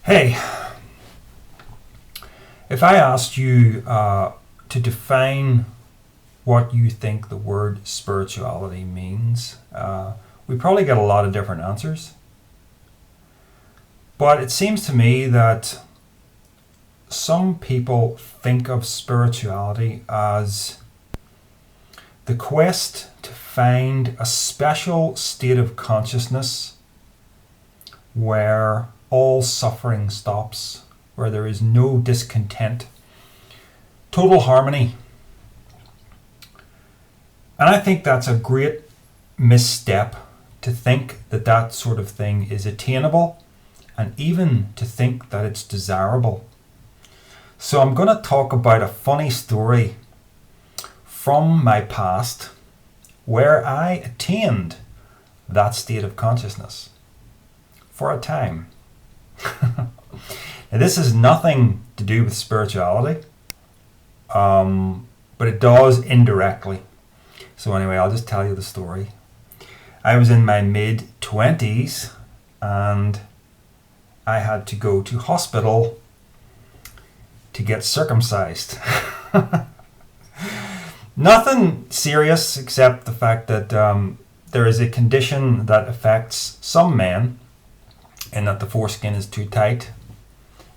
Hey, if I asked you to define what you think the word spirituality means, we probably get a lot of different answers. But it seems to me that some people think of spirituality as the quest to find a special state of consciousness where all suffering stops, where there is no discontent, total harmony. And I think that's a great misstep to think that that sort of thing is attainable, and even to think that it's desirable. So I'm going to talk about a funny story from my past where I attained that state of consciousness for a time. Now, this has nothing to do with spirituality, but it does indirectly. So anyway, I'll just tell you the story. I was in my mid-20s and I had to go to hospital to get circumcised. Nothing serious except the fact that there is a condition that affects some men in that the foreskin is too tight.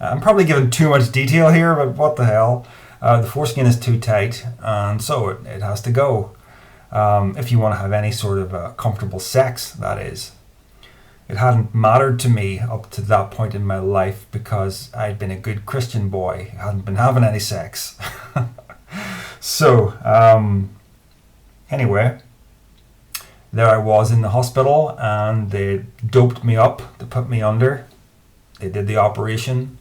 I'm probably giving too much detail here, but what the hell. The foreskin is too tight, and so it has to go. If you want to have any sort of comfortable sex, that is. It hadn't mattered to me up to that point in my life because I'd been a good Christian boy. I hadn't been having any sex. So, anyway, there I was in the hospital and they doped me up to put me under. They did the operation.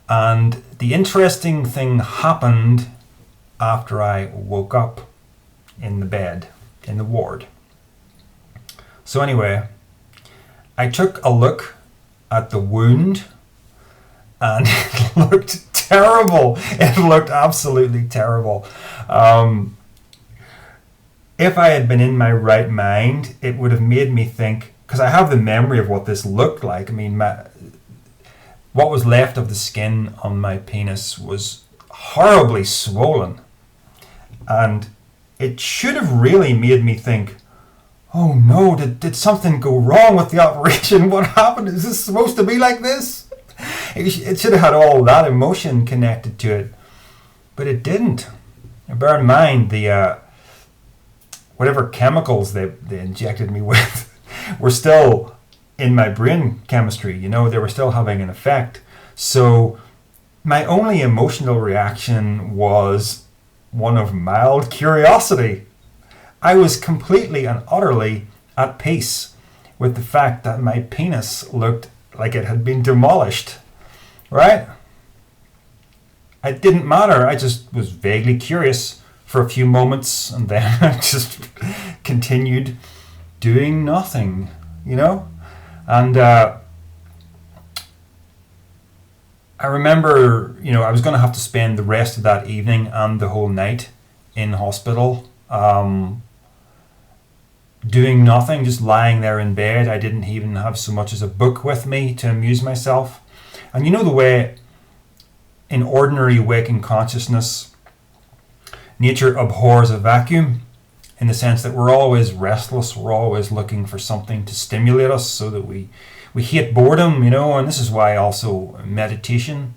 And the interesting thing happened after I woke up in the bed, in the ward. So anyway, I took a look at the wound and it looked terrible. It looked absolutely terrible. If I had been in my right mind, it would have made me think, because I have the memory of what this looked like. I mean, what was left of the skin on my penis was horribly swollen. And it should have really made me think, oh no, did something go wrong with the operation? What happened? Is this supposed to be like this? It should have had all that emotion connected to it. But it didn't. And bear in mind, the whatever chemicals they injected me with were still in my brain chemistry. You know, they were still having an effect. So my only emotional reaction was one of mild curiosity. I was completely and utterly at peace with the fact that my penis looked like it had been demolished, right? It didn't matter. I just was vaguely curious for a few moments and then I just continued doing nothing, you know? And I remember, you know, I was going to have to spend the rest of that evening and the whole night in hospital, doing nothing, just lying there in bed. I didn't even have so much as a book with me to amuse myself. And you know the way in ordinary waking consciousness, nature abhors a vacuum, in the sense that we're always restless, we're always looking for something to stimulate us, so that we hate boredom, you know. And this is why also meditation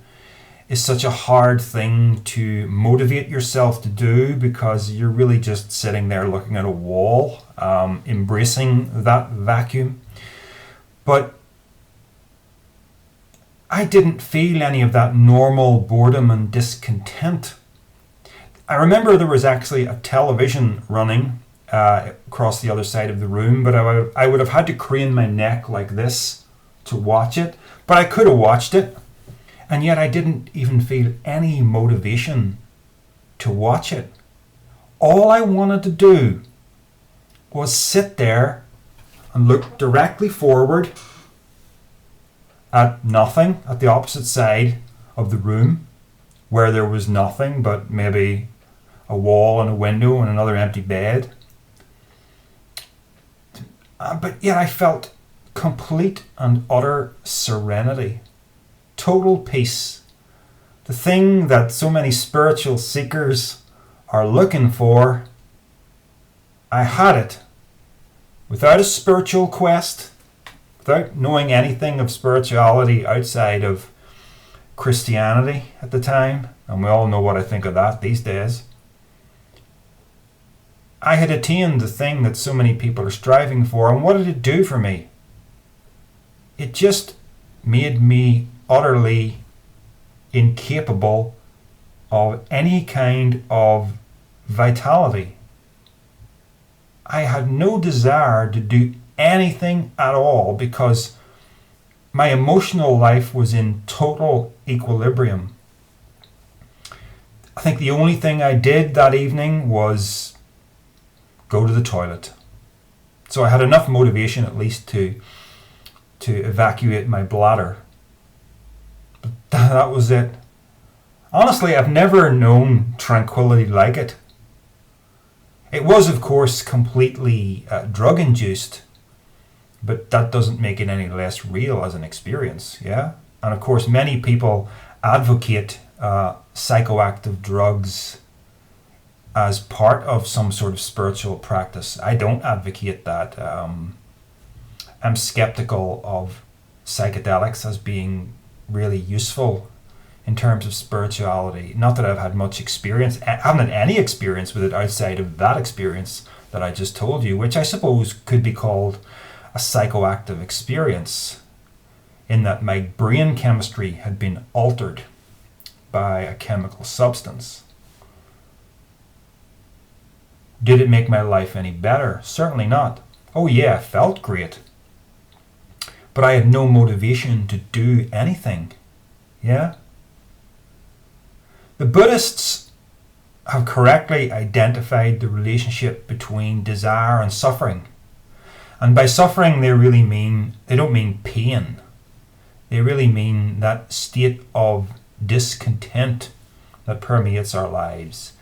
is such a hard thing to motivate yourself to do, because you're really just sitting there looking at a wall, embracing that vacuum. But I didn't feel any of that normal boredom and discontent. I remember there was actually a television running across the other side of the room, but I would have had to crane my neck like this to watch it. But I could have watched it, and yet I didn't even feel any motivation to watch it. All I wanted to do was sit there and look directly forward at nothing, at the opposite side of the room, where there was nothing but maybe a wall and a window and another empty bed. But yet I felt complete and utter serenity. total peace, the thing that so many spiritual seekers are looking for, I had it without a spiritual quest, without knowing anything of spirituality outside of Christianity at the time, and we all know what I think of that these days. I had attained the thing that so many people are striving for, and what did it do for me? It just made me utterly incapable of any kind of vitality. I had no desire to do anything at all because my emotional life was in total equilibrium. I think the only thing I did that evening was go to the toilet. So I had enough motivation at least to evacuate my bladder. But that was it. Honestly, I've never known tranquility like it. It was, of course, completely drug-induced, but that doesn't make it any less real as an experience, yeah? And of course, many people advocate psychoactive drugs as part of some sort of spiritual practice. I don't advocate that. I'm skeptical of psychedelics as being really useful in terms of spirituality. Not that I've had much experience. I haven't had any experience with it outside of that experience that I just told you, which I suppose could be called a psychoactive experience, in that my brain chemistry had been altered by a chemical substance. Did it make my life any better? Certainly not. Oh yeah, I felt great. But I had no motivation to do anything. Yeah? The Buddhists have correctly identified the relationship between desire and suffering. And by suffering, they don't mean pain. They really mean that state of discontent that permeates our lives.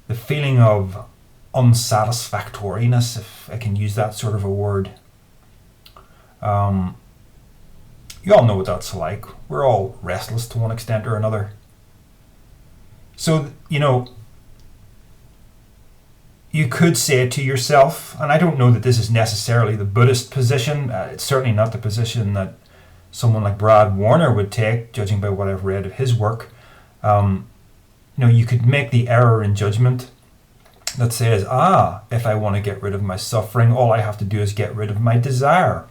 The feeling of unsatisfactoriness, if I can use that sort of a word. You all know what that's like. We're all restless to one extent or another. So, you could say to yourself, and I don't know that this is necessarily the Buddhist position, it's certainly not the position that someone like Brad Warner would take, judging by what I've read of his work. You could make the error in judgment that says, if I want to get rid of my suffering, all I have to do is get rid of my desire,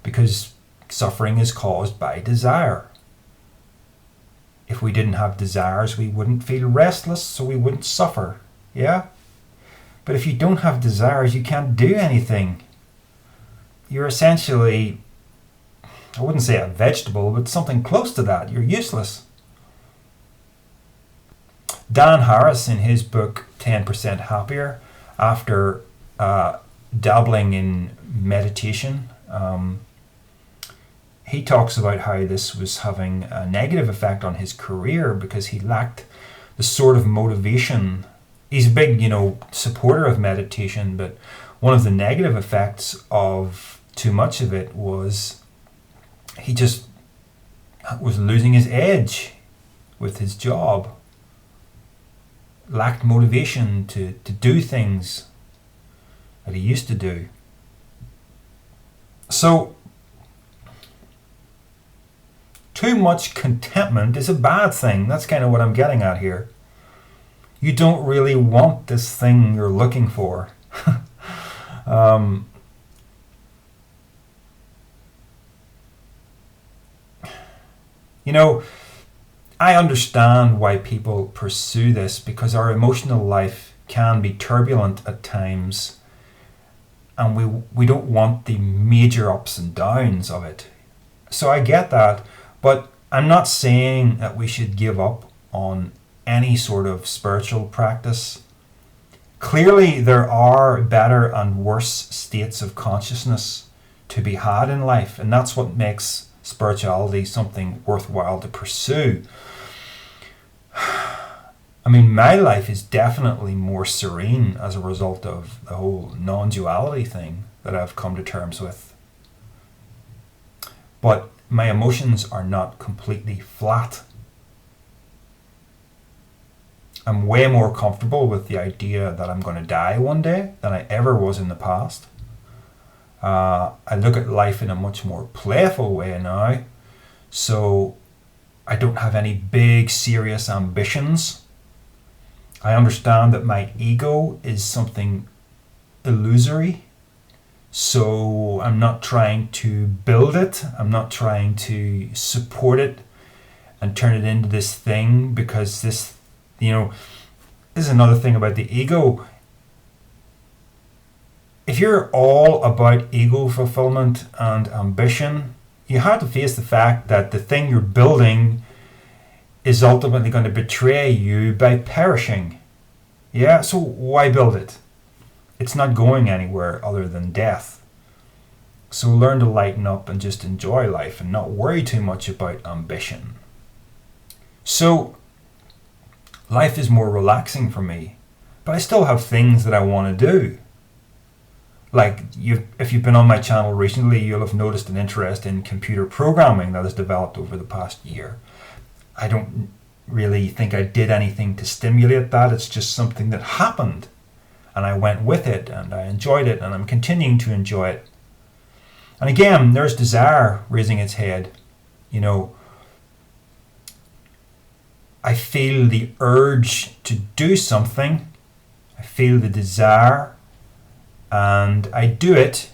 because suffering is caused by desire. If we didn't have desires, we wouldn't feel restless, so we wouldn't suffer. Yeah? But if you don't have desires, you can't do anything. You're essentially, I wouldn't say a vegetable, but something close to that. You're useless. Dan Harris, in his book 10% Happier, after dabbling in meditation, he talks about how this was having a negative effect on his career because he lacked the sort of motivation. He's a big, supporter of meditation, but one of the negative effects of too much of it was he just was losing his edge with his job. Lacked motivation to do things that he used to do. So, too much contentment is a bad thing. That's kind of what I'm getting at here. You don't really want this thing you're looking for. I understand why people pursue this, because our emotional life can be turbulent at times, and we don't want the major ups and downs of it. So I get that, but I'm not saying that we should give up on any sort of spiritual practice. Clearly, there are better and worse states of consciousness to be had in life, and that's what makes spirituality something worthwhile to pursue. I mean, my life is definitely more serene as a result of the whole non-duality thing that I've come to terms with. But my emotions are not completely flat. I'm way more comfortable with the idea that I'm going to die one day than I ever was in the past. I look at life in a much more playful way now. So I don't have any big, serious ambitions. I understand that my ego is something illusory. So I'm not trying to build it. I'm not trying to support it and turn it into this thing, because this is another thing about the ego. If you're all about ego fulfillment and ambition, you have to face the fact that the thing you're building is ultimately going to betray you by perishing. Yeah, so why build it? It's not going anywhere other than death. So learn to lighten up and just enjoy life and not worry too much about ambition. So life is more relaxing for me, but I still have things that I want to do. Like, if you've been on my channel recently, you'll have noticed an interest in computer programming that has developed over the past year. I don't really think I did anything to stimulate that. It's just something that happened, and I went with it, and I enjoyed it, and I'm continuing to enjoy it. And again, there's desire raising its head. I feel the urge to do something. I feel the desire, and I do it,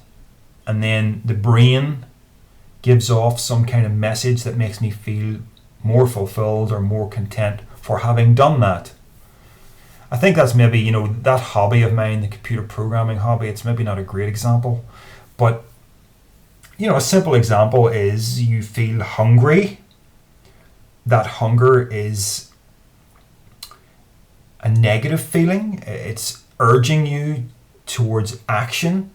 and then the brain gives off some kind of message that makes me feel more fulfilled or more content for having done that. I think that's maybe, that hobby of mine, the computer programming hobby, it's maybe not a great example, but a simple example is you feel hungry. That hunger is a negative feeling. It's urging you towards action.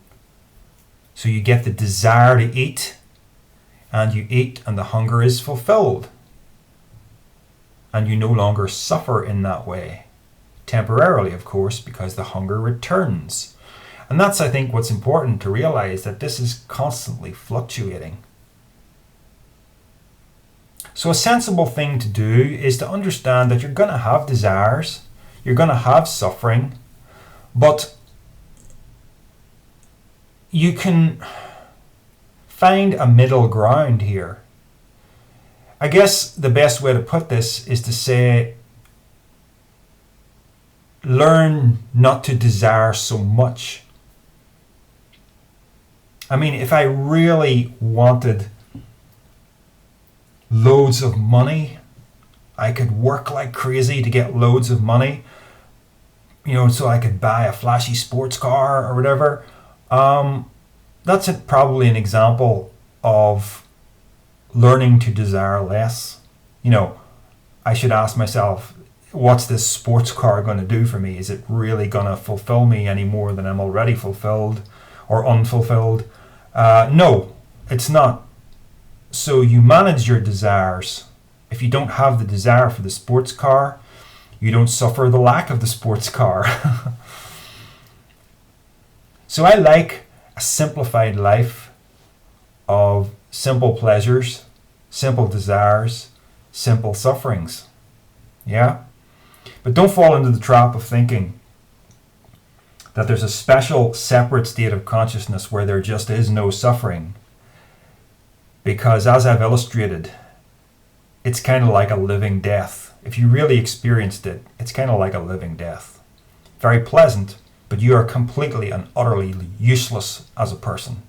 So you get the desire to eat, and you eat, and the hunger is fulfilled. And you no longer suffer in that way. Temporarily, of course, because the hunger returns. And that's, I think, what's important to realize, that this is constantly fluctuating. So a sensible thing to do is to understand that you're going to have desires, you're going to have suffering, but you can find a middle ground here. I guess the best way to put this is to say, learn not to desire so much. I mean, if I really wanted loads of money, I could work like crazy to get loads of money, so I could buy a flashy sports car or whatever. That's probably an example of learning to desire less. I should ask myself, what's this sports car going to do for me? Is it really going to fulfill me any more than I'm already fulfilled or unfulfilled? No, it's not. So you manage your desires. If you don't have the desire for the sports car, you don't suffer the lack of the sports car. So I like a simplified life of simple pleasures, simple desires, simple sufferings. Yeah? But don't fall into the trap of thinking that there's a special, separate state of consciousness where there just is no suffering. Because as I've illustrated, it's kind of like a living death. If you really experienced it, it's kind of like a living death. Very pleasant, but you are completely and utterly useless as a person.